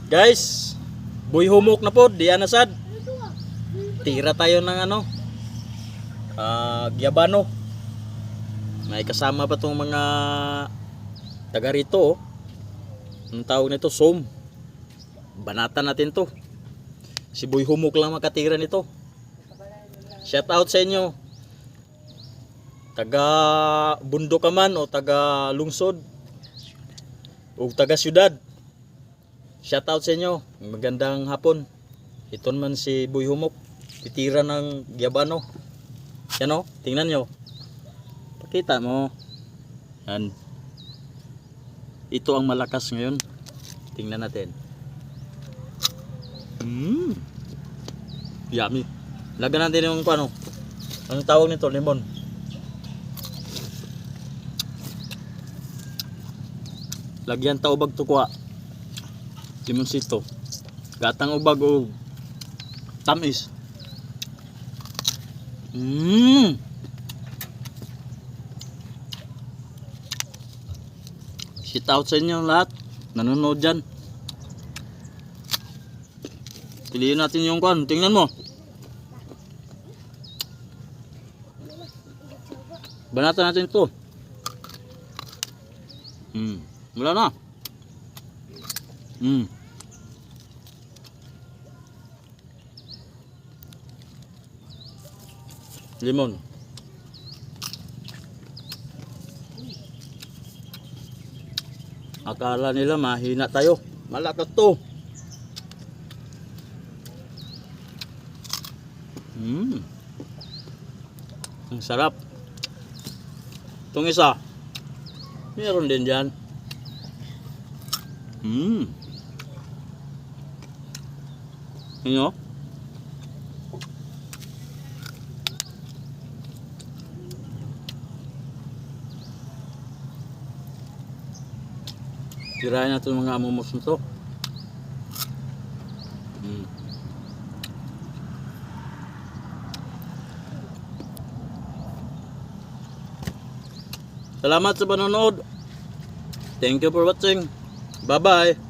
Guys, buy humok na po, diyan na sad. Tira tayo ng gyabano. May kasama pa tong mga taga rito. Ang tawag nito, som. Banatan natin to. Si buy humok lang makatira nito. Shout out sa inyo. Taga bundok ka man o taga lungsod o taga syudad. Shout out sa inyo. Magandang hapon. Ito man si buy humok. Titira ng gyabano. Yan o, tingnan nyo. Pakita mo. Yan. Ito ang malakas ngayon. Tingnan natin. Yummy. Lagyan natin yung anong tawag nito? Lemon. Lagyan ta ubag tukwa. Limonsito. Gatang ubag o tamis. Shout out sa inyo lahat. Nanonood dyan. Piliin natin yung tingnan mo. Banatan natin ito. Wala na. Limon. Akala nila mahina tayo. Malakas to. Ang sarap. Itong isa, meron din dyan. Ano? Tirahin natin mga amumos nito. Salamat sa panonood. Thank you for watching. Bye bye.